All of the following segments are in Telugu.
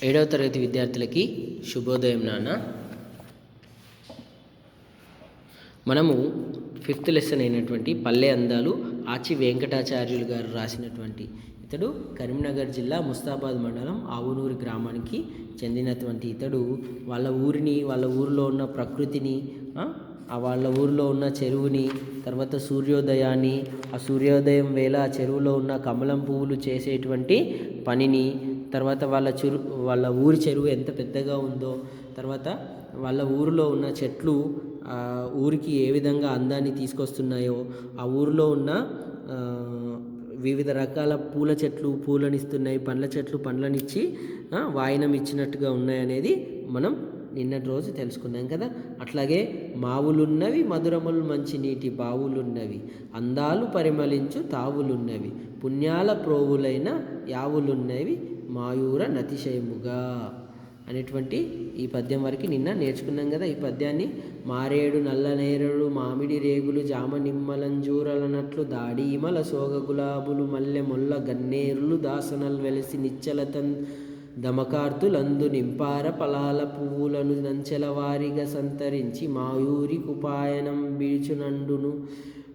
ఏడవ తరగతి విద్యార్థులకి శుభోదయం నాన్న. మనము 5th లెసన్ అయినటువంటి పల్లె అందాలు ఆచి వెంకటాచార్యులు గారు రాసినటువంటి, ఇతడు కరీంనగర్ జిల్లా ముస్తాబాద్ మండలం ఆవునూరు గ్రామానికి చెందినటువంటి ఇతడు వాళ్ళ ఊరిని, వాళ్ళ ఊరిలో ఉన్న ప్రకృతిని, వాళ్ళ ఊరిలో ఉన్న చెరువుని, తర్వాత సూర్యోదయాన్ని, ఆ సూర్యోదయం వేళ ఆ చెరువులో ఉన్న కమలం పువ్వులు చేసేటువంటి పనిని, తర్వాత వాళ్ళ ఊరి చెరువు ఎంత పెద్దగా ఉందో, తర్వాత వాళ్ళ ఊరిలో ఉన్న చెట్లు ఊరికి ఏ విధంగా అందాన్ని తీసుకొస్తున్నాయో, ఆ ఊరిలో ఉన్న వివిధ రకాల పూల చెట్లు పూలనిస్తున్నాయి, పండ్ల చెట్లు పండ్లనిచ్చి వాయినం ఇచ్చినట్టుగా ఉన్నాయనేది మనం నిన్నటి రోజు తెలుసుకున్నాం కదా. అట్లాగే మావులున్నవి మధురములు మంచి నీటి బావులున్నవి, అందాలు పరిమళించు తావులున్నవి, పుణ్యాల ప్రోవులైన యావులున్నవి మాయూర నతిశయముగా అనేటువంటి ఈ పద్యం వరకు నిన్న నేర్చుకున్నాం కదా. ఈ పద్యాన్ని మారేడు నల్లనేరడు మామిడి రేగులు జామ నిమ్మలంజూరలనట్లు దాడీమల సోగ గులాబులు మల్లె మొల్ల గన్నేరులు దాసనల్ వెలసి నిచ్చలతన్ దమకార్తులందు నింపార పలాల పువ్వులను నంచెలవారిగా సంతరించి మాయూరి కుపాయనం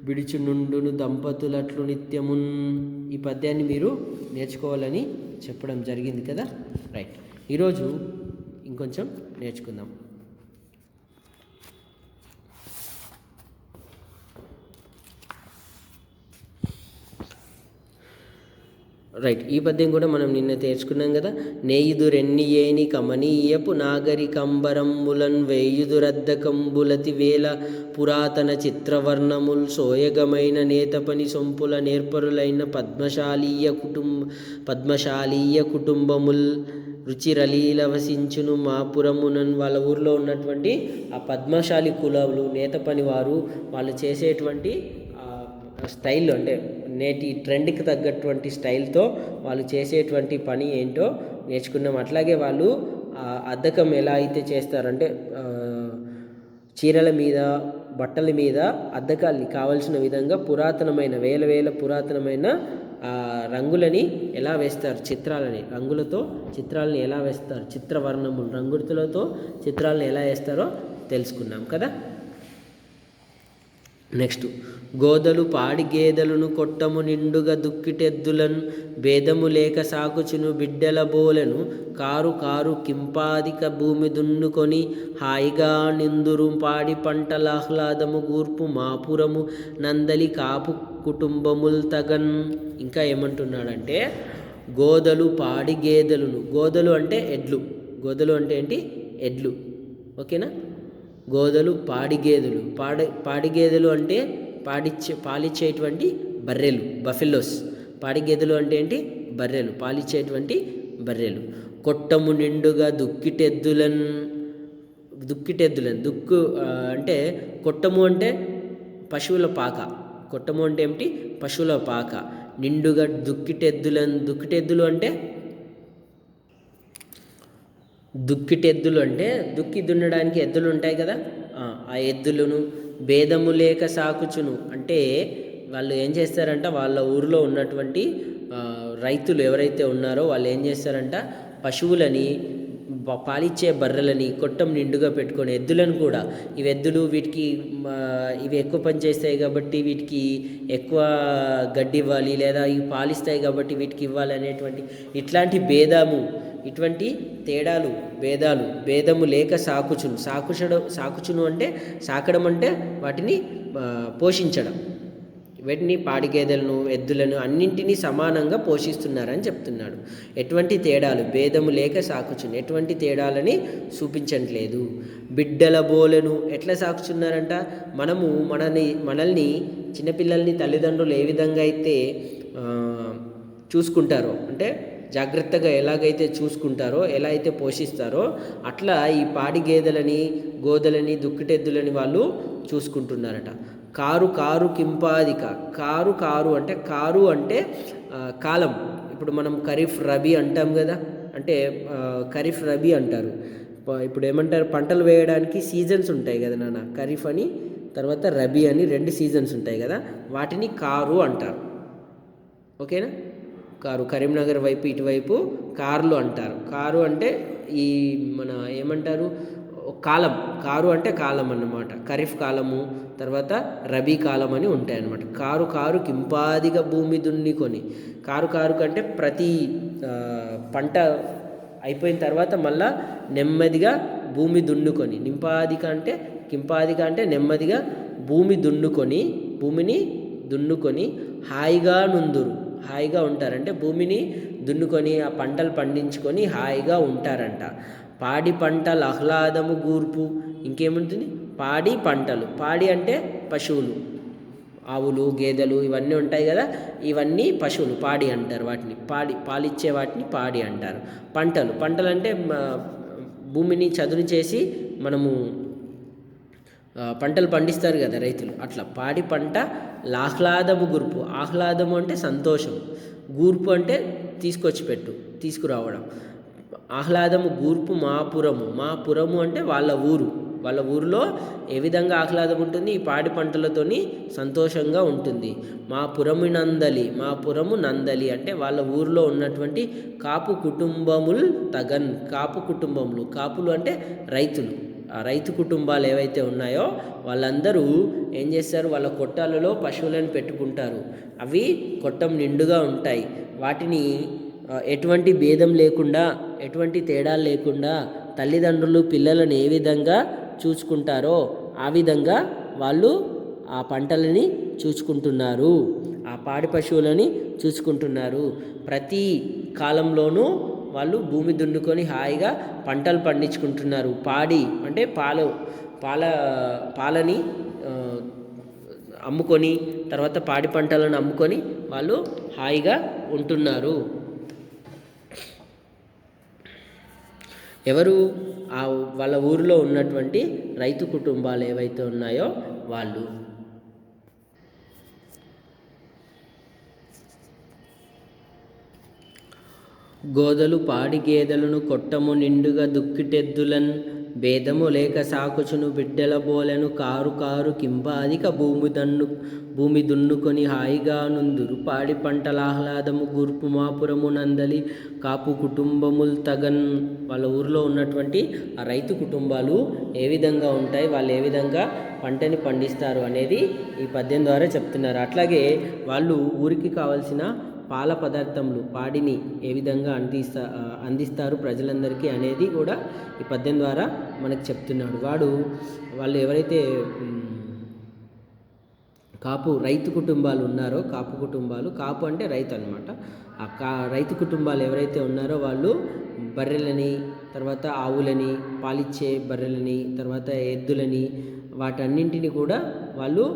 బిడుచునుండును దంపతులట్లు నిత్యమున్. ఈ పద్యాన్ని మీరు నేర్చుకోవాలని చెప్పడం జరిగింది కదా. రైట్, ఈరోజు ఇంకొంచెం నేర్చుకుందాం. రైట్, ఈ పద్యం కూడా మనం నిన్న నేర్చుకున్నాం కదా. నేయుదురెన్నియేని కమనీయపు నాగరికంబరంబులన్ వేయుదురద్దకంబులతి వేల పురాతన చిత్రవర్ణముల్ సోయగమైన నేతపని సొంపుల నేర్పరులైన పద్మశాలీయ కుటుంబముల్ రుచిరలీలవసించును మాపురమునన్. వాళ్ళ ఊర్లో ఉన్నటువంటి ఆ పద్మశాలి కులాలు, నేత పని వారు, వాళ్ళు చేసేటువంటి స్టైల్, అంటే నేటి ట్రెండ్కి తగ్గటువంటి స్టైల్తో వాళ్ళు చేసేటువంటి పని ఏంటో నేర్చుకున్నాం. అట్లాగే వాళ్ళు అద్దకం ఎలా అయితే చేస్తారంటే చీరల మీద, బట్టల మీద అద్దకాల్ని కావలసిన విధంగా పురాతనమైన వేల పురాతనమైన రంగులని ఎలా వేస్తారు, రంగులతో చిత్రాలని ఎలా వేస్తారు, చిత్రవర్ణములు రంగులతో చిత్రాలను ఎలా వేస్తారో తెలుసుకున్నాం కదా. నెక్స్ట్, గోదలు పాడి గేదెలను కొట్టము నిండుగా దుక్కిటెద్దులను భేదము లేక సాకుచును బిడ్డల బోలెను కారు కింపాదిక భూమి దున్నుకొని హాయిగా నిందురు పాడి పంటలాహ్లాదము గూర్పు మాపురము నందలి కాపు కుటుంబముల్ తగన్. ఇంకా ఏమంటున్నాడంటే, గోదలు పాడి గేదెలను, గోదలు అంటే ఎడ్లు, గోదలు అంటే ఏంటి, ఎడ్లు, ఓకేనా. గోదలు పాడి గేదెలు, పాడి గేదెలు అంటే పాలిచ్చేటువంటి బర్రెలు, బఫెలోస్. పాడి గేదెలు అంటే ఏంటి, బర్రెలు, పాలిచ్చేటువంటి బర్రెలు. కొట్టము నిండుగా దుక్కిటెద్దులను అంటే కొట్టము అంటే పశువుల పాక, కొట్టము అంటే ఏమిటి, పశువుల పాక. నిండుగా దుక్కిటెద్దులు అంటే దుక్కి దున్నడానికి ఎద్దులు ఉంటాయి కదా, ఆ ఎద్దులను భేదము లేక సాకుచును అంటే వాళ్ళు ఏం చేస్తారంట, వాళ్ళ ఊరిలో ఉన్నటువంటి రైతులు ఎవరైతే ఉన్నారో వాళ్ళు ఏం చేస్తారంట, పశువులని, పాలిచ్చే బర్రెలని కొట్టం నిండుగా పెట్టుకొని, ఎద్దులను కూడా, ఇవి ఎద్దులు వీటికి ఇవి ఎక్కువ పని చేస్తాయి కాబట్టి వీటికి ఎక్కువ గడ్డి ఇవ్వాలి, లేదా ఇవి పాలిస్తాయి కాబట్టి వీటికి ఇవ్వాలి అనేటువంటి ఇట్లాంటి ఇటువంటి భేదము లేక సాకుచును అంటే సాకడం అంటే వాటిని పోషించడం. వీటిని పాడి గేదెలను, ఎద్దులను అన్నింటినీ సమానంగా పోషిస్తున్నారని చెప్తున్నాడు. ఎటువంటి తేడాలు, భేదము లేక సాకుచును, ఎటువంటి తేడాలని చూపించట్లేదు. బిడ్డల బోలెను ఎట్లా సాకుచున్నారంట, మనల్ని చిన్నపిల్లల్ని తల్లిదండ్రులు ఏ విధంగా అయితే చూసుకుంటారో, అంటే జాగ్రత్తగా ఎలాగైతే చూసుకుంటారో, ఎలా అయితే పోషిస్తారో, అట్లా ఈ పాడి గేదెలని, గోదెలని, దుక్కిటెద్దులని వాళ్ళు చూసుకుంటున్నారట. కారు కింపాదిక, కారు అంటే కాలం. ఇప్పుడు మనం ఖరీఫ్ రబీ అంటాం కదా, అంటే ఖరీఫ్ రబీ అంటారు. ఇప్పుడు ఏమంటారు, పంటలు వేయడానికి సీజన్స్ ఉంటాయి కదా నాన్న, ఖరీఫ్ అని తర్వాత రబీ అని 2 సీజన్స్ ఉంటాయి కదా, వాటిని కారు అంటారు, ఓకేనా. కారు, కరీంనగర్ వైపు ఇటువైపు కార్లు అంటారు. కారు అంటే ఈ మన ఏమంటారు కాలం, కారు అంటే కాలం అన్నమాట. ఖరీఫ్ కాలము, తర్వాత రబీ కాలం అని ఉంటాయన్నమాట. కారు కారు కింపాదిగా భూమి దున్నికొని, కారు కారు కంటే ప్రతి పంట అయిపోయిన తర్వాత మళ్ళా నెమ్మదిగా భూమి దున్నుకొని, నింపాదిక అంటే కింపాదిక అంటే నెమ్మదిగా భూమిని దున్నుకొని హాయిగా నుందురు, హాయిగా ఉంటారంటే భూమిని దున్నుకొని ఆ పంటలు పండించుకొని హాయిగా ఉంటారంట. పాడి పంటల ఆహ్లాదము గూర్పు, ఇంకేముంటుంది పాడి పంటలు, పాడి అంటే పశువులు, ఆవులు గేదెలు ఇవన్నీ ఉంటాయి కదా, ఇవన్నీ పశువులు పాడి అంటారు. వాటిని పాలిచ్చే వాటిని పాడి అంటారు. పంటలు అంటే భూమిని చదును చేసి మనము పంటలు పండిస్తారు కదా రైతులు, అట్లా పాడి పంట ఆహ్లాదము గుర్పు. ఆహ్లాదము అంటే సంతోషం, గూర్పు అంటే తీసుకురావడం. ఆహ్లాదము గూర్పు మాపురము అంటే వాళ్ళ ఊరిలో ఏ విధంగా ఆహ్లాదం ఉంటుంది, ఈ పాడి పంటలతోని సంతోషంగా ఉంటుంది. మా పురము నందలి అంటే వాళ్ళ ఊరిలో ఉన్నటువంటి కాపు కుటుంబములు, కాపులు అంటే రైతులు. ఆ రైతు కుటుంబాలు ఏవైతే ఉన్నాయో వాళ్ళందరూ ఏం చేస్తారు, వాళ్ళ కొట్టాలలో పశువులను పెట్టుకుంటారు. అవి కొట్టం నిండుగా ఉంటాయి. వాటిని ఎటువంటి భేదం లేకుండా, ఎటువంటి తేడాలు లేకుండా తల్లిదండ్రులు పిల్లలను ఏ విధంగా చూసుకుంటారో ఆ విధంగా వాళ్ళు ఆ పంటలని చూసుకుంటున్నారు, ఆ పాడి పశువులని చూసుకుంటున్నారు. ప్రతి కాలంలోనూ వాళ్ళు భూమి దున్నుకొని హాయిగా పంటలు పండించుకుంటున్నారు. పాడి అంటే పాలని అమ్ముకొని, తర్వాత పాడి పంటలను అమ్ముకొని వాళ్ళు హాయిగా ఉంటున్నారు. ఎవరు? వాళ్ళ ఊరిలో ఉన్నటువంటి రైతు కుటుంబాలు ఏవైతే ఉన్నాయో వాళ్ళు. గోదలు పాడి గేదెలను కొట్టము నిండుగా దుక్కిటెద్దులన్ భేదము లేక సాకుచును బిడ్డల బోలెను కారు కారు కింపాదిక భూమి దున్నుకొని హాయిగా నుందురు పాడి పంటల ఆహ్లాదము గూర్పు మాపురము నందలి కాపు కుటుంబముల్ తగన్. వాళ్ళ ఊరిలో ఉన్నటువంటి ఆ రైతు కుటుంబాలు ఏ విధంగా ఉంటాయి, వాళ్ళు ఏ విధంగా పంటని పండిస్తారు అనేది ఈ పద్యం ద్వారా చెప్తున్నారు. అట్లాగే వాళ్ళు ఊరికి కావాల్సిన పాల పదార్థములు, పాడిని ఏ విధంగా అందిస్తారు ప్రజలందరికీ అనేది కూడా ఈ పద్యం ద్వారా మనకు చెప్తున్నాడు. వాళ్ళు ఎవరైతే రైతు కుటుంబాలు ఉన్నారో, కాపు అంటే రైతు అనమాట. ఆ రైతు కుటుంబాలు ఎవరైతే ఉన్నారో వాళ్ళు బర్రెలని, తర్వాత ఆవులని, పాలిచ్చే బర్రెలని, తర్వాత ఎద్దులని, వాటన్నింటిని కూడా వాళ్ళు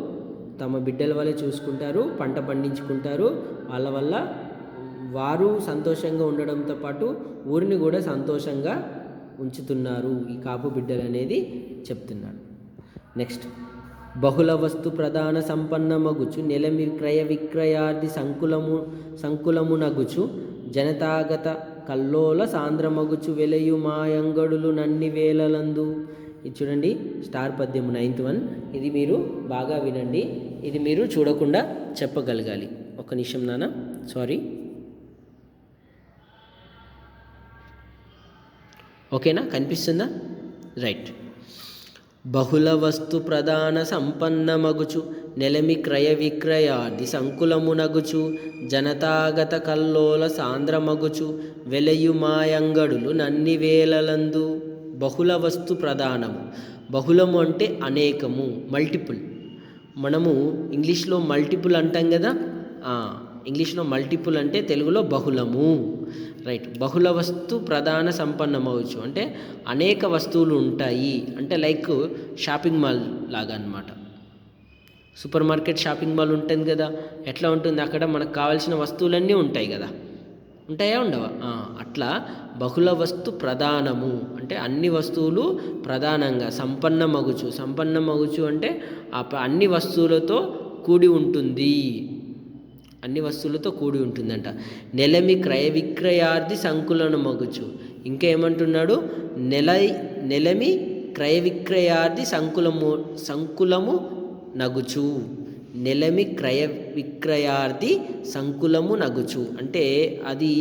తమ బిడ్డల వల్లే చూసుకుంటారు, పంట పండించుకుంటారు. వాళ్ళ వల్ల వారు సంతోషంగా ఉండడంతో పాటు ఊరిని కూడా సంతోషంగా ఉంచుతున్నారు ఈ కాపు బిడ్డలు అనేది చెప్తున్నాడు. నెక్స్ట్, బహుళ వస్తు ప్రధాన సంపన్న మగుచు నెలమి క్రయ విక్రయార్థి సంకులము నగుచు జనతాగత కల్లోల సాంద్రమగుచు వెలయు మాయంగడులు నన్ని వేలలందు. ఇది చూడండి, స్టార్ పద్యము 9th 1. ఇది మీరు బాగా వినండి, ఇది మీరు చూడకుండా చెప్పగలగాలి. ఒక్క నిమిషం నాన్న, సారీ. ఓకేనా, కనిపిస్తుందా? రైట్. బహుళ వస్తు ప్రధాన సంపన్న మగుచు నెలమి క్రయ విక్రయాది సంకులమునగుచు జనతాగత కల్లోల సాంద్రమగుచు వెలయు మాయంగడులు నన్ని వేలలందు. బహుళ వస్తు ప్రధానము. బహుళము అంటే అనేకము, మల్టిపుల్. మనము ఇంగ్లీష్లో మల్టిపుల్ అంటాం కదా, ఇంగ్లీష్లో మల్టిపుల్ అంటే తెలుగులో బహుళము. రైట్. బహుళ వస్తు ప్రధాన సంపన్నమవచ్చు అంటే అనేక వస్తువులు ఉంటాయి అంటే లైక్ షాపింగ్ మాల్ లాగా అన్నమాట. సూపర్ మార్కెట్, షాపింగ్ మాల్ ఉంటుంది కదా, ఎట్లా ఉంటుంది, అక్కడ మనకు కావాల్సిన వస్తువులన్నీ ఉంటాయి కదా, ఉంటాయా ఉండవా? అట్లా బహుళ వస్తు ప్రధానము అంటే అన్ని వస్తువులు ప్రధానంగా సంపన్నమగుచు అంటే అన్ని వస్తువులతో కూడి ఉంటుంది, ఉంటుందంట. నెలమి క్రయ విక్రయార్థి సంకులను మగుచు. ఇంకా ఏమంటున్నాడు, నెలమి క్రయ విక్రయార్థి సంకులము నగుచు. నెలమి క్రయ విక్రయార్థి సంకులము నగుచు అంటే అది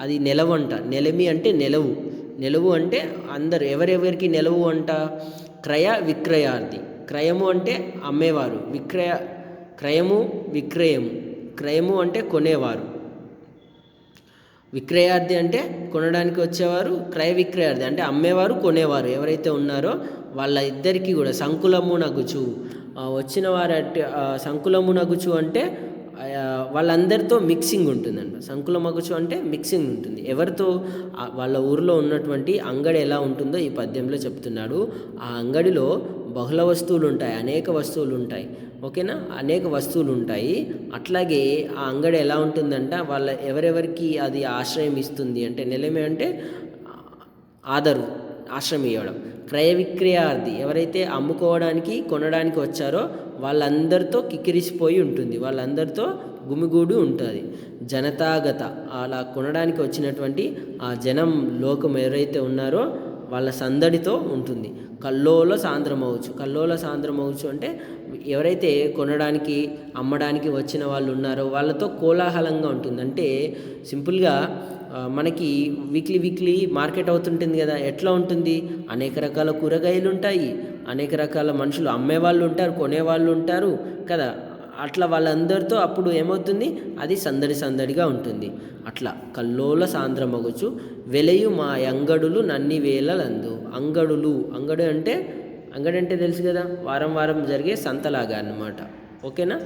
అది నెలవంట. నెలమి అంటే నెలవు. నెలవు అంటే అందరు ఎవరెవరికి నెలవు అంట? క్రయ విక్రయార్థి. క్రయము అంటే అమ్మేవారు, క్రయము విక్రయము. క్రయము అంటే కొనేవారు, విక్రయార్థి అంటే కొనడానికి వచ్చేవారు, క్రయ విక్రయార్థి అంటే అమ్మేవారు కొనేవారు ఎవరైతే ఉన్నారో వాళ్ళ ఇద్దరికీ కూడా సంకులము నగుచు. వచ్చిన వారు సంకులము నగుచు అంటే వాళ్ళందరితో మిక్సింగ్ ఉంటుందండి. సంకుల మగుచు అంటే మిక్సింగ్ ఉంటుంది. ఎవరితో? వాళ్ళ ఊరిలో ఉన్నటువంటి అంగడి ఎలా ఉంటుందో ఈ పద్యంలో చెప్తున్నాడు. ఆ అంగడిలో బహుళ వస్తువులు ఉంటాయి, అనేక వస్తువులు ఉంటాయి. ఓకేనా? అనేక వస్తువులు ఉంటాయి. అట్లాగే ఆ అంగడి ఎలా ఉంటుందంట, వాళ్ళ ఎవరెవరికి అది ఆశ్రయం ఇస్తుంది అంటే, నెలమే అంటే ఆదరు, ఆశ్రయం ఇవ్వడం. క్రయ విక్రయార్థి ఎవరైతే అమ్ముకోవడానికి కొనడానికి వచ్చారో వాళ్ళందరితో కిక్కిరిసిపోయి ఉంటుంది, వాళ్ళందరితో గుమిగూడి ఉంటుంది. జనతాగత అలా కొనడానికి వచ్చినటువంటి ఆ జనం లోకం ఎవరైతే ఉన్నారో వాళ్ళ సందడితో ఉంటుంది. కల్లోల సాంద్రమవచ్చు. కల్లోల సాంద్రమవచ్చు అంటే ఎవరైతే కొనడానికి అమ్మడానికి వచ్చిన వాళ్ళు ఉన్నారో వాళ్ళతో కోలాహలంగా ఉంటుంది. అంటే సింపుల్గా మనకి వీక్లీ మార్కెట్ అవుతుంటుంది కదా, ఎట్లా ఉంటుంది? అనేక రకాల కూరగాయలు ఉంటాయి, అనేక రకాల మనుషులు అమ్మేవాళ్ళు ఉంటారు, కొనేవాళ్ళు ఉంటారు కదా. అట్లా వాళ్ళందరితో అప్పుడు ఏమవుతుంది? అది సందడిగా ఉంటుంది. అట్లా కల్లోల సాంద్రమగుచు వెలయు మా అంగడులు నన్ని వేలలందు. అంగడి అంటే తెలుసు కదా, వారం జరిగే సంతలాగా అన్నమాట. ఓకేనా?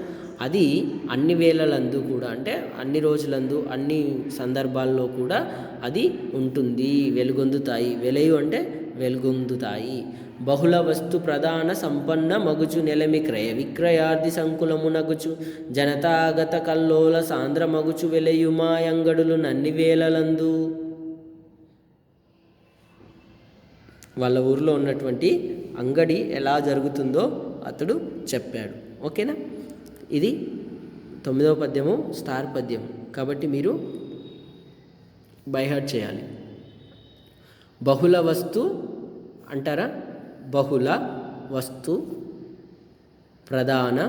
అది అన్ని వేళలందు కూడా అంటే అన్ని రోజులందు అన్ని సందర్భాల్లో కూడా అది ఉంటుంది, వెలుగొందుతాయి. వెలయు అంటే వెలుగొందుతాయి. బహుళ వస్తు ప్రధాన సంపన్న మగుచు నెలమి క్రయ విక్రయార్థి సంకులము నగుచు జనతాగత కల్లోల సాంద్ర మగుచు వెలయు మా అంగడులు నన్ని వేలలందు. వాళ్ళ ఊరిలో ఉన్నటువంటి అంగడి ఎలా జరుగుతుందో అతడు చెప్పాడు. ఓకేనా? ఇది 9వ పద్యము, స్టార్ పద్యం కాబట్టి మీరు బైహార్ట్ చేయాలి. బహుళ వస్తు అంటారా? బహుళ వస్తు ప్రధాన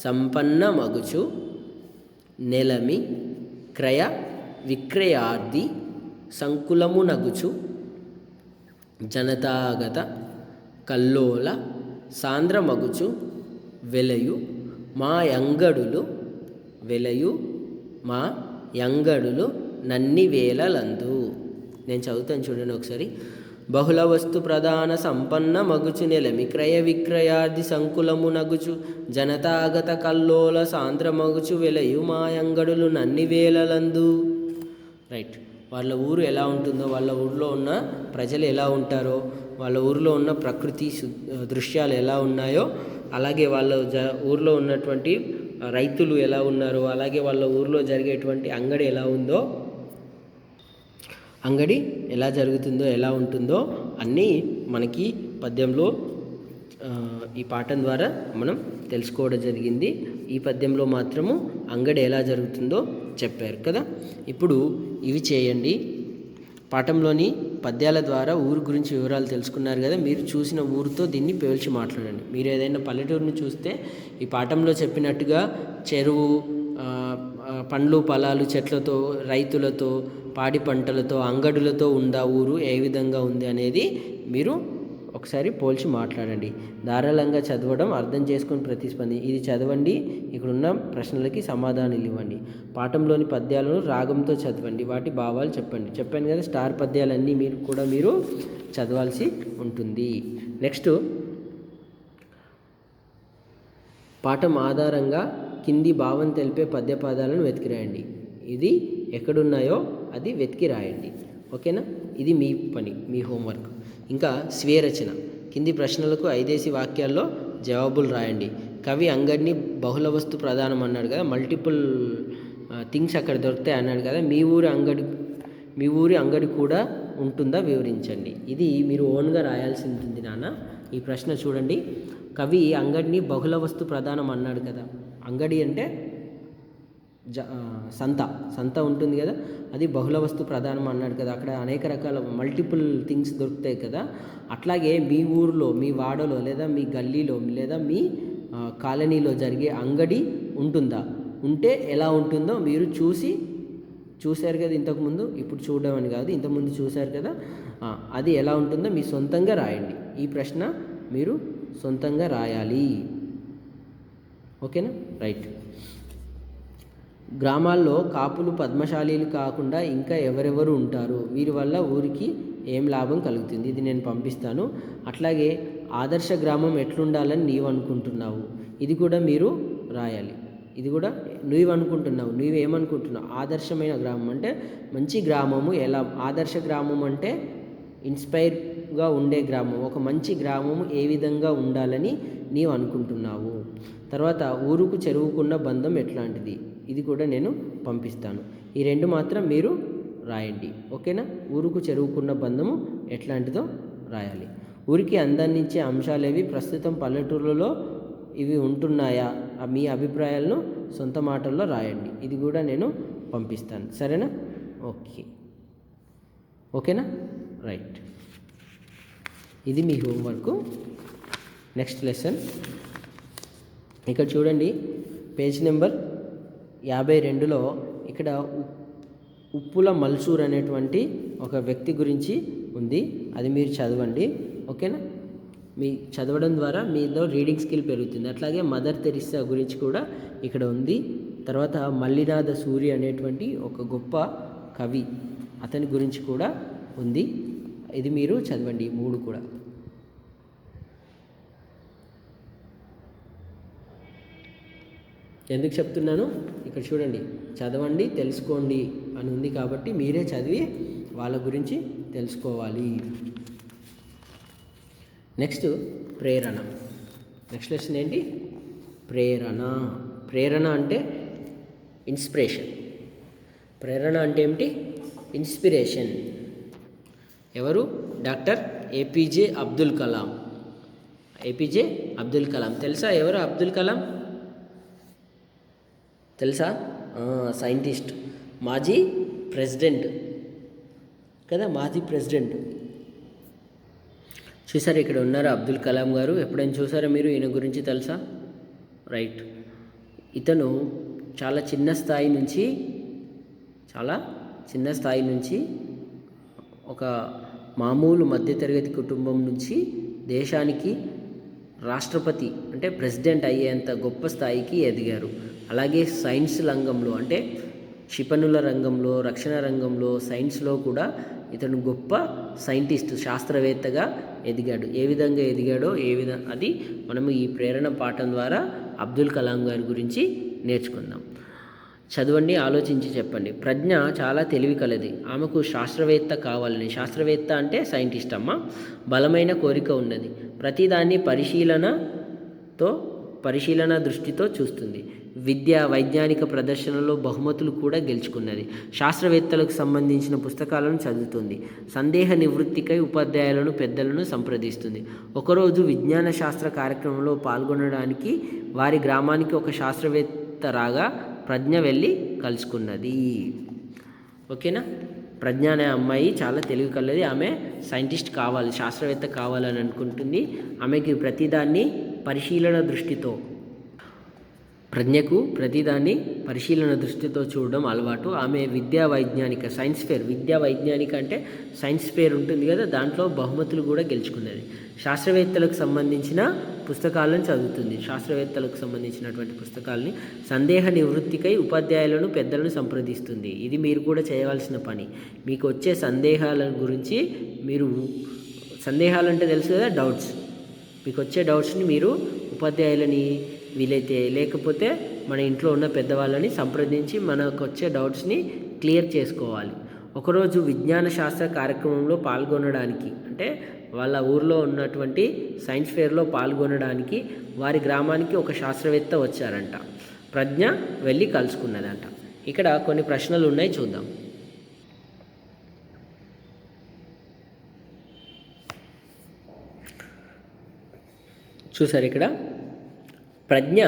సంపన్న మగుచు నెలమి క్రయ విక్రయార్థి సంకులము నగుచు జనతాగత కల్లోల సాంద్ర మగుచు వెలయు మా యంగడులు నన్ని వేలలందు. నేను చదువుతాను చూడండి ఒకసారి. బహుళ వస్తు ప్రధాన సంపన్న మగుచు నెలమి క్రయ విక్రయార్థి సంకులము నగుచు జనతాగత కల్లోల సాంద్ర మగుచు వెలయు మా యంగడులు నన్ని వేలలందు. రైట్. వాళ్ళ ఊరు ఎలా ఉంటుందో, వాళ్ళ ఊరిలో ఉన్న ప్రజలు ఎలా ఉంటారో, వాళ్ళ ఊరిలో ఉన్న ప్రకృతి దృశ్యాలు ఎలా ఉన్నాయో, అలాగే వాళ్ళ ఊరిలో ఉన్నటువంటి రైతులు ఎలా ఉన్నారో, అలాగే వాళ్ళ ఊరిలో జరిగేటువంటి అంగడి ఎలా ఉందో, అంగడి ఎలా జరుగుతుందో, ఎలా ఉంటుందో అన్నీ మనకి పద్యంలో ఈ పాఠం ద్వారా మనం తెలుసుకోవడం జరిగింది. ఈ పద్యంలో మాత్రము అంగడి ఎలా జరుగుతుందో చెప్పారు కదా. ఇప్పుడు ఇవి చేయండి. పాఠంలోని పద్యాల ద్వారా ఊరు గురించి వివరాలు తెలుసుకున్నారు కదా. మీరు చూసిన ఊరితో దీన్ని పేల్చి మాట్లాడండి. మీరు ఏదైనా పల్లెటూరుని చూస్తే ఈ పాఠంలో చెప్పినట్టుగా చెరువు, పండ్లు పొలాలు, చెట్లతో, రైతులతో, పాడి పంటలతో, అంగడులతో ఉందా ఊరు ఏ విధంగా ఉంది అనేది మీరు ఒకసారి పోల్చి మాట్లాడండి. ధారాళంగా చదవడం, అర్థం చేసుకొని ప్రతిస్పంది. ఇది చదవండి, ఇక్కడున్న ప్రశ్నలకి సమాధానాలు ఇవ్వండి. పాఠంలోని పద్యాలను రాగంతో చదవండి, వాటి భావాలు చెప్పండి. చెప్పాను కదా, స్టార్ పద్యాలన్నీ మీరు చదవాల్సి ఉంటుంది. నెక్స్ట్ పాఠం ఆధారంగా కింది భావం తెలిపే పద్యపాదాలను వెతికి రాయండి. ఇది ఎక్కడున్నాయో అది వెతికి రాయండి. ఓకేనా? ఇది మీ పని, మీ హోంవర్క్. ఇంకా స్వీయ రచన. కింది ప్రశ్నలకు 5 వాక్యాల్లో జవాబులు రాయండి. కవి అంగడిని బహుళ వస్తు ప్రధానం అన్నాడు కదా, మల్టిపుల్ థింగ్స్ అక్కడ దొరుకుతాయి అన్నాడు కదా. మీ ఊరి అంగడి కూడా ఉంటుందా వివరించండి. ఇది మీరు ఓన్గా రాయాల్సి ఉంటుంది నాన్న. ఈ ప్రశ్న చూడండి. కవి అంగడిని బహుళ వస్తు ప్రధానం అన్నాడు కదా. అంగడి అంటే సంత ఉంటుంది కదా, అది బహుళ వస్తు ప్రధానం అన్నాడు కదా. అక్కడ అనేక రకాల మల్టిపుల్ థింగ్స్ దొరుకుతాయి కదా. అట్లాగే మీ ఊరిలో, మీ వాడలో, లేదా మీ గల్లీలో, లేదా మీ కాలనీలో జరిగే అంగడి ఉంటుందా? ఉంటే ఎలా ఉంటుందో మీరు చూశారు కదా ఇంతకుముందు, ఇప్పుడు చూడడం అని కాదు, ఇంతకుముందు చూశారు కదా, అది ఎలా ఉంటుందో మీ సొంతంగా రాయండి. ఈ ప్రశ్న మీరు సొంతంగా రాయాలి. ఓకేనా? రైట్. గ్రామాల్లో కాపులు పద్మశాలీలు కాకుండా ఇంకా ఎవరెవరు ఉంటారు? వీరి వల్ల ఊరికి ఏం లాభం కలుగుతుంది? ఇది నేను పంపిస్తాను. అట్లాగే ఆదర్శ గ్రామం ఎట్లుండాలని నీవు అనుకుంటున్నావు? ఇది కూడా మీరు రాయాలి. ఇది కూడా నువ్వేమనుకుంటున్నావు? ఆదర్శమైన గ్రామం అంటే మంచి గ్రామము ఎలా? ఆదర్శ గ్రామం అంటే ఇన్స్పైర్గా ఉండే గ్రామం. ఒక మంచి గ్రామము ఏ విధంగా ఉండాలని నీవు అనుకుంటున్నావు? తర్వాత ఊరుకు చెరువుకున్న బంధం ఎట్లాంటిది? ఇది కూడా నేను పంపిస్తాను. ఈ రెండు మాత్రం మీరు రాయండి. ఓకేనా? ఊరుకు చెరువుకున్న బంధము ఎట్లాంటిదో రాయాలి. ఊరికి అందించే అంశాలేవి ప్రస్తుతం పల్లెటూరులలో ఇవి ఉంటున్నాయా? మీ అభిప్రాయాలను సొంత మాటల్లో రాయండి. ఇది కూడా నేను పంపిస్తాను. సరేనా? ఓకేనా? రైట్. ఇది మీ హోంవర్క్. నెక్స్ట్ లెసన్ ఇక్కడ చూడండి, పేజ్ నెంబర్ 52లో ఇక్కడ ఉప్పుల మల్సూర్ అనేటువంటి ఒక వ్యక్తి గురించి ఉంది. అది మీరు చదవండి. ఓకేనా? మీ చదవడం ద్వారా మీలో రీడింగ్ స్కిల్ పెరుగుతుంది. అట్లాగే మదర్ తెరిసా గురించి కూడా ఇక్కడ ఉంది. తర్వాత మల్లినాథ సూరి అనేటువంటి ఒక గొప్ప కవి, అతని గురించి కూడా ఉంది. ఇది మీరు చదవండి, 3 కూడా. ఎందుకు చెప్తున్నాను? ఇక్కడ చూడండి, చదవండి తెలుసుకోండి అని ఉంది కాబట్టి మీరే చదివి వాళ్ళ గురించి తెలుసుకోవాలి. నెక్స్ట్ ప్రేరణ. నెక్స్ట్ లెసన్ ఏంటి? ప్రేరణ అంటే ఇన్స్పిరేషన్. ప్రేరణ అంటే ఏమిటి? ఇన్స్పిరేషన్. ఎవరు? Doctor APJ Abdul Kalam. APJ Abdul Kalam తెలుసా? ఎవరు అబ్దుల్ కలాం తెలుసా? సైంటిస్ట్, మాజీ ప్రెసిడెంట్ కదా, మాజీ ప్రెసిడెంట్. చూసారు ఇక్కడ ఉన్నారు అబ్దుల్ కలాం గారు. ఎప్పుడైనా చూసారా మీరు? ఈయన గురించి తెలుసా? రైట్. ఇతను చాలా చిన్న స్థాయి నుంచి ఒక మామూలు మధ్యతరగతి కుటుంబం నుంచి దేశానికి రాష్ట్రపతి అంటే ప్రెసిడెంట్ అయ్యేంత గొప్ప స్థాయికి ఎదిగారు. అలాగే సైన్స్ రంగంలో అంటే క్షిపణుల రంగంలో, రక్షణ రంగంలో, సైన్స్లో కూడా ఇతను గొప్ప సైంటిస్ట్, శాస్త్రవేత్తగా ఎదిగాడు. ఏ విధంగా ఎదిగాడో అది మనము ఈ ప్రేరణ పాఠం ద్వారా అబ్దుల్ కలాం గారి గురించి నేర్చుకుందాం. చదవండి, ఆలోచించి చెప్పండి. ప్రజ్ఞ చాలా తెలివి కలది. ఆమెకు శాస్త్రవేత్త కావాలని, శాస్త్రవేత్త అంటే సైంటిస్ట్ అమ్మ, బలమైన కోరిక ఉన్నది. ప్రతిదాన్ని పరిశీలన దృష్టితో చూస్తుంది. వైజ్ఞానిక ప్రదర్శనలో బహుమతులు కూడా గెలుచుకున్నది. శాస్త్రవేత్తలకు సంబంధించిన పుస్తకాలను చదువుతుంది. సందేహ నివృత్తికై ఉపాధ్యాయులను, పెద్దలను సంప్రదిస్తుంది. ఒకరోజు విజ్ఞాన శాస్త్ర కార్యక్రమంలో పాల్గొనడానికి వారి గ్రామానికి ఒక శాస్త్రవేత్త రాగా ప్రజ్ఞ వెళ్ళి కలుసుకున్నది. ఓకేనా? ప్రజ్ఞ అనే అమ్మాయి చాలా తెలివి కలది. ఆమె సైంటిస్ట్ కావాలి, శాస్త్రవేత్త కావాలని అనుకుంటుంది. ఆమెకి ప్రతిదాన్ని ప్రజ్ఞకు ప్రతిదాన్ని పరిశీలన దృష్టితో చూడడం అలవాటు. ఆమె సైన్స్ ఫేర్ అంటే సైన్స్ ఫేర్ ఉంటుంది కదా, దాంట్లో బహుమతులు కూడా గెలుచుకున్నది. శాస్త్రవేత్తలకు సంబంధించిన పుస్తకాలను చదువుతుంది. శాస్త్రవేత్తలకు సంబంధించినటువంటి పుస్తకాలని సందేహ నివృత్తికై ఉపాధ్యాయులను, పెద్దలను సంప్రదిస్తుంది. ఇది మీరు కూడా చేయవలసిన పని. మీకు వచ్చే సందేహాల గురించి సందేహాలంటే తెలుసు కదా, డౌట్స్. మీకు వచ్చే డౌట్స్ని మీరు ఉపాధ్యాయులని వీలైతే లేకపోతే మన ఇంట్లో ఉన్న పెద్దవాళ్ళని సంప్రదించి మనకు వచ్చే డౌట్స్ని క్లియర్ చేసుకోవాలి. ఒకరోజు విజ్ఞాన శాస్త్ర కార్యక్రమంలో పాల్గొనడానికి అంటే వాళ్ళ ఊర్లో ఉన్నటువంటి సైన్స్ ఫేర్లో పాల్గొనడానికి వారి గ్రామానికి ఒక శాస్త్రవేత్త వచ్చారంట. ప్రజ్ఞ వెళ్ళి కలుసుకున్నదంట. ఇక్కడ కొన్ని ప్రశ్నలు ఉన్నాయి, చూద్దాం. చూసారు ఇక్కడ ప్రజ్ఞ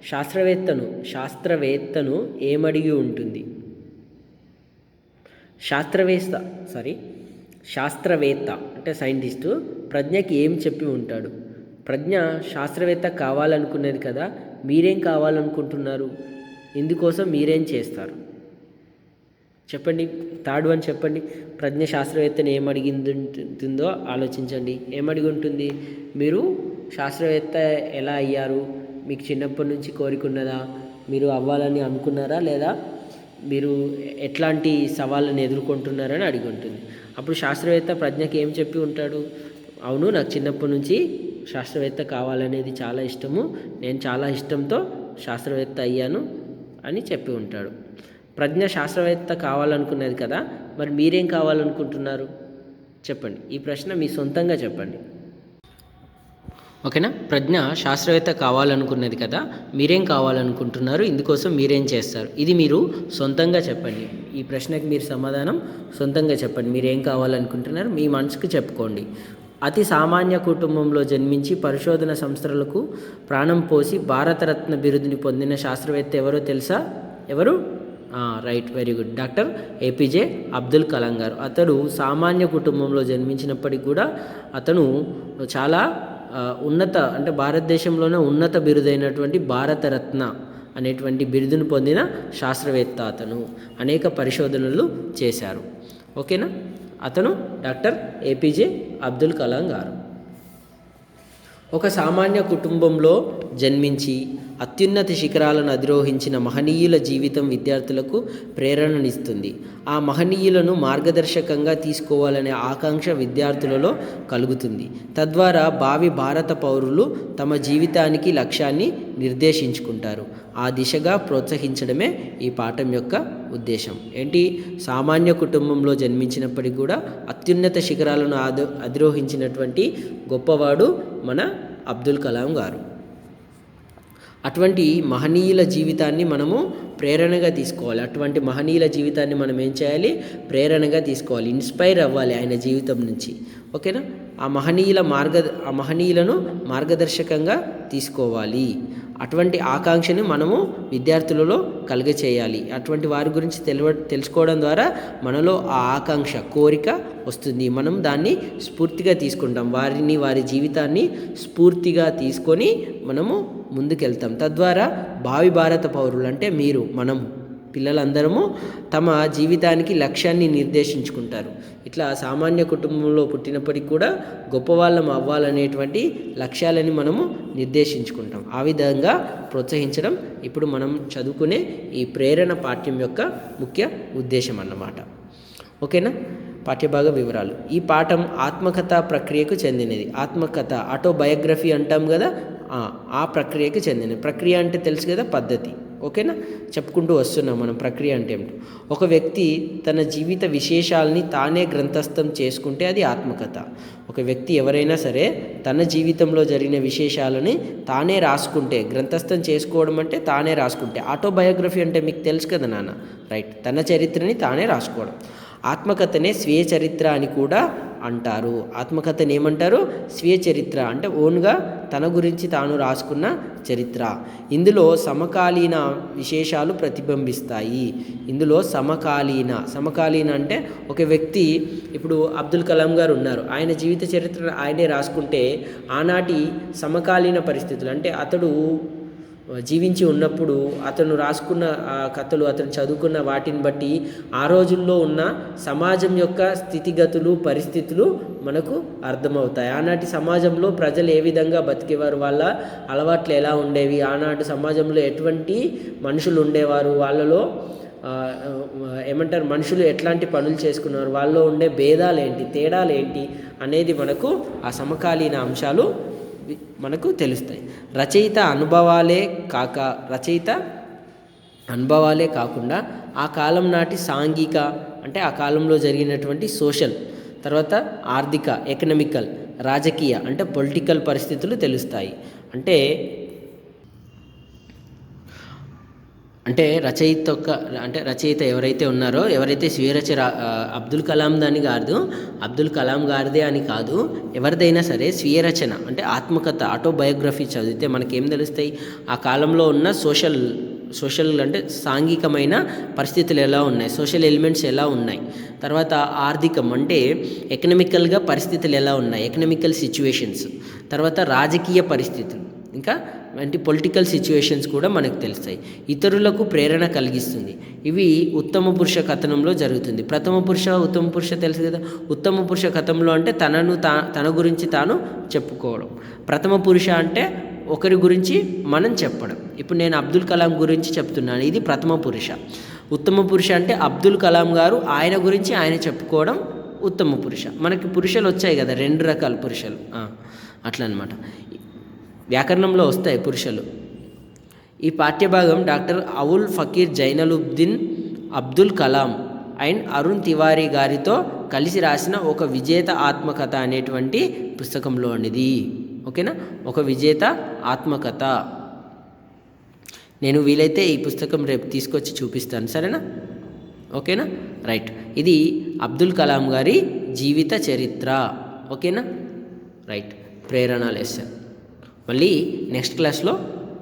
శాస్త్రవేత్తను ఏమడిగి ఉంటుంది? శాస్త్రవేత్త అంటే సైంటిస్టు ప్రజ్ఞకి ఏం చెప్పి ఉంటాడు? ప్రజ్ఞ శాస్త్రవేత్త కావాలనుకునేది కదా, మీరేం కావాలనుకుంటున్నారు? ఇందుకోసం మీరేం చేస్తారు? చెప్పండి. థర్డ్ వన్ చెప్పండి. ప్రజ్ఞ శాస్త్రవేత్తని ఏమడిగిందో ఆలోచించండి. ఏమడిగి ఉంటుంది? మీరు శాస్త్రవేత్త ఎలా అయ్యారు? మీకు చిన్నప్పటి నుంచి కోరిక ఉన్నదా? మీరు అవ్వాలని అనుకున్నారా? లేదా మీరు ఎట్లాంటి సవాళ్ళని ఎదుర్కొంటున్నారని అడిగి ఉంటుంది. అప్పుడు శాస్త్రవేత్త ప్రజ్ఞకి ఏం చెప్పి ఉంటాడు? అవును, నాకు చిన్నప్పటి నుంచి శాస్త్రవేత్త కావాలనేది చాలా ఇష్టము, నేను చాలా ఇష్టంతో శాస్త్రవేత్త అయ్యాను అని చెప్పి ఉంటాడు. ప్రజ్ఞ శాస్త్రవేత్త కావాలనుకున్నది కదా, మరి మీరేం కావాలనుకుంటున్నారు? చెప్పండి. ఈ ప్రశ్న మీ సొంతంగా చెప్పండి. ఓకేనా? ప్రజ్ఞ శాస్త్రవేత్త కావాలనుకున్నది కదా, మీరేం కావాలనుకుంటున్నారు? ఇందుకోసం మీరేం చేస్తారు? ఇది మీరు సొంతంగా చెప్పండి. ఈ ప్రశ్నకి మీరు సమాధానం సొంతంగా చెప్పండి. మీరేం కావాలనుకుంటున్నారు మీ మనసుకు చెప్పుకోండి. అతి సామాన్య కుటుంబంలో జన్మించి పరిశోధన సంస్థలకు ప్రాణం పోసి భారతరత్న బిరుదుని పొందిన శాస్త్రవేత్త ఎవరో తెలుసా? ఎవరు? Right, very good. Doctor APJ Abdul Kalam గారు. అతడు సామాన్య కుటుంబంలో జన్మించినప్పటికీ కూడా అతను చాలా ఉన్నత, అంటే భారతదేశంలోనే ఉన్నత బిరుదైనటువంటి భారతరత్న అనేటువంటి బిరుదును పొందిన శాస్త్రవేత్త. అతను అనేక పరిశోధనలు చేశారు. ఓకేనా? అతను డాక్టర్ ఏపీజే అబ్దుల్ కలాం గారు. ఒక సామాన్య కుటుంబంలో జన్మించి అత్యున్నత శిఖరాలను అధిరోహించిన మహనీయుల జీవితం విద్యార్థులకు ప్రేరణనిస్తుంది. ఆ మహనీయులను మార్గదర్శకంగా తీసుకోవాలనే ఆకాంక్ష విద్యార్థులలో కలుగుతుంది. తద్వారా భావి భారత పౌరులు తమ జీవితానికి లక్ష్యాన్ని నిర్దేశించుకుంటారు. ఆ దిశగా ప్రోత్సహించడమే ఈ పాఠం యొక్క ఉద్దేశం. ఏంటి? సామాన్య కుటుంబంలో జన్మించినప్పటికీ కూడా అత్యున్నత శిఖరాలను అధిరోహించినటువంటి గొప్పవాడు మన అబ్దుల్ కలాం గారు. అటువంటి మహనీయుల జీవితాన్ని మనము ప్రేరణగా తీసుకోవాలి. అటువంటి మహనీయుల జీవితాన్ని మనం ఏం చేయాలి? ప్రేరణగా తీసుకోవాలి, ఇన్స్పైర్ అవ్వాలి ఆయన జీవితం నుంచి. ఓకేనా? ఆ మహనీయులను మార్గదర్శకంగా తీసుకోవాలి. అటువంటి ఆకాంక్షని మనము విద్యార్థులలో కలుగచేయాలి. అటువంటి వారి గురించి తెలుసుకోవడం ద్వారా మనలో ఆ ఆకాంక్ష, కోరిక వస్తుంది. మనం దాన్ని స్ఫూర్తిగా తీసుకుంటాం. వారి జీవితాన్ని స్ఫూర్తిగా తీసుకొని మనము ముందుకెళ్తాం. తద్వారా భావి భారత పౌరులు, అంటే మీరు, మనం, పిల్లలందరము తమ జీవితానికి లక్ష్యాన్ని నిర్దేశించుకుంటారు. ఇట్లా సామాన్య కుటుంబంలో పుట్టినప్పటికీ కూడా గొప్పవాళ్ళం అవ్వాలనేటువంటి లక్ష్యాలని మనము నిర్దేశించుకుంటాం. ఆ విధంగా ప్రోత్సహించడం ఇప్పుడు మనం చదువుకునే ఈ ప్రేరణ పాఠ్యం యొక్క ముఖ్య ఉద్దేశం అన్నమాట. ఓకేనా? పాఠ్యభాగ వివరాలు. ఈ పాఠం ఆత్మకథ ప్రక్రియకు చెందినది. ఆత్మకథ, ఆటోబయోగ్రఫీ అంటాం కదా, ఆ ప్రక్రియకు చెందినది. ప్రక్రియ అంటే తెలుసు కదా, పద్ధతి. ఓకేనా? చెప్పుకుంటూ వస్తున్నాం మనం ప్రక్రియ అంటే ఏమిటి. ఒక వ్యక్తి తన జీవిత విశేషాలని తానే గ్రంథస్థం చేసుకుంటే అది ఆత్మకథ. ఒక వ్యక్తి ఎవరైనా సరే తన జీవితంలో జరిగిన విశేషాలని తానే రాసుకుంటే, గ్రంథస్థం చేసుకోవడం అంటే తానే రాసుకుంటే. ఆటోబయోగ్రఫీ అంటే మీకు తెలుసు కదా నాన్న, రైట్, తన చరిత్రని తానే రాసుకోవడం. ఆత్మకథనే స్వీయ చరిత్ర అని కూడా అంటారు. ఆత్మకథని ఏమంటారు? స్వీయ చరిత్ర అంటే ఓన్గా తన గురించి తాను రాసుకున్న చరిత్ర. ఇందులో సమకాలీన విశేషాలు ప్రతిబింబిస్తాయి. ఇందులో సమకాలీన అంటే ఒక వ్యక్తి, ఇప్పుడు అబ్దుల్ కలాం గారు ఉన్నారు, ఆయన జీవిత చరిత్ర ఆయనే రాసుకుంటే ఆనాటి సమకాలీన పరిస్థితులు, అంటే అతడు జీవించి ఉన్నప్పుడు అతను రాసుకున్న కథలు, అతను చదువుకున్న వాటిని బట్టి ఆ రోజుల్లో ఉన్న సమాజం యొక్క స్థితిగతులు, పరిస్థితులు మనకు అర్థమవుతాయి. ఆనాటి సమాజంలో ప్రజలు ఏ విధంగా బతికేవారు, వాళ్ళ అలవాట్లు ఎలా ఉండేవి, ఆనాటి సమాజంలో ఎటువంటి మనుషులు ఉండేవారు, వాళ్ళలో మనుషులు ఎట్లాంటి పనులు చేసుకున్నారు, వాళ్ళలో ఉండే భేదాలు ఏంటి, తేడాలు ఏంటి అనేది మనకు ఆ సమకాలీన అంశాలు మనకు తెలుస్తాయి. రచయిత అనుభవాలే కాకుండా ఆ కాలం నాటి సాంఘిక, అంటే ఆ కాలంలో జరిగినటువంటి సోషల్, తర్వాత ఆర్థిక, ఎకనామికల్, రాజకీయ అంటే పొలిటికల్ పరిస్థితులు తెలుస్తాయి. అంటే రచయిత ఎవరైతే ఉన్నారో, ఎవరైతే స్వీయరచన అబ్దుల్ కలాం గారిదే అని కాదు, ఎవరిదైనా సరే స్వీయ రచన అంటే ఆత్మకథ, ఆటోబయోగ్రఫీ చదివితే మనకేం తెలుస్తాయి? ఆ కాలంలో ఉన్న సోషల్ అంటే సాంఘికమైన పరిస్థితులు ఎలా ఉన్నాయి, సోషల్ ఎలిమెంట్స్ ఎలా ఉన్నాయి, తర్వాత ఆర్థికం అంటే ఎకనామికల్గా పరిస్థితులు ఎలా ఉన్నాయి, ఎకనామికల్ సిచ్యువేషన్స్, తర్వాత రాజకీయ పరిస్థితులు, ఇంకా వంటి పొలిటికల్ సిచ్యువేషన్స్ కూడా మనకు తెలుస్తాయి. ఇతరులకు ప్రేరణ కలిగిస్తుంది. ఇవి ఉత్తమ పురుష కథనంలో జరుగుతుంది. ప్రథమ పురుష, ఉత్తమ పురుష తెలుసు కదా. ఉత్తమ పురుష కథంలో అంటే తన గురించి తాను చెప్పుకోవడం. ప్రథమ పురుష అంటే ఒకరి గురించి మనం చెప్పడం. ఇప్పుడు నేను అబ్దుల్ కలాం గురించి చెప్తున్నాను, ఇది ప్రథమ పురుష. ఉత్తమ పురుష అంటే అబ్దుల్ కలాం గారు ఆయన గురించి ఆయన చెప్పుకోవడం ఉత్తమ పురుష. మనకి పురుషులు వచ్చాయి కదా, 2 రకాల పురుషులు, అట్లా అనమాట. వ్యాకరణంలో వస్తాయి పురుషులు. ఈ పాఠ్యభాగం డాక్టర్ అవుల్ ఫకీర్ జైనలుబ్దీన్ అబ్దుల్ కలాం అండ్ అరుణ్ తివారీ గారితో కలిసి రాసిన ఒక విజేత ఆత్మకథ అనేటువంటి పుస్తకంలోనిది. ఓకేనా, ఒక విజేత ఆత్మకథ. నేను వీలైతే ఈ పుస్తకం రేపు తీసుకొచ్చి చూపిస్తాను, సరేనా? ఓకేనా, రైట్. ఇది అబ్దుల్ కలాం గారి జీవిత చరిత్ర. ఓకేనా, రైట్. ప్రేరణ లెసన్. మళ్ళీ నెక్స్ట్ క్లాస్లో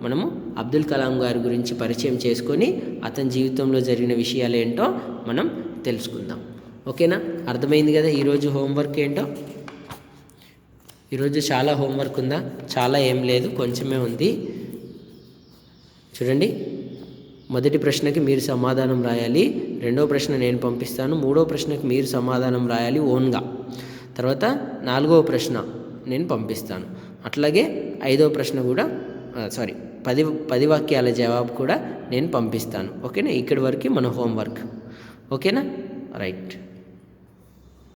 మనము అబ్దుల్ కలాం గారి గురించి పరిచయం చేసుకొని అతని జీవితంలో జరిగిన విషయాలు ఏంటో మనం తెలుసుకుందాం. ఓకేనా, అర్థమైంది కదా ఈరోజు హోంవర్క్ ఏంటో? ఈరోజు చాలా హోంవర్క్ ఉందా? చాలా ఏం లేదు, కొంచెమే ఉంది. చూడండి, మొదటి ప్రశ్నకి మీరు సమాధానం రాయాలి. రెండో ప్రశ్న నేను పంపిస్తాను. మూడో ప్రశ్నకి మీరు సమాధానం రాయాలి ఓన్గా. తర్వాత 4వ ప్రశ్న నేను పంపిస్తాను. అట్లాగే 5వ ప్రశ్న కూడా 10 వాక్యాల జవాబు కూడా నేను పంపిస్తాను. ఓకేనా, ఇక్కడి వరకు మన హోంవర్క్. ఓకేనా, రైట్.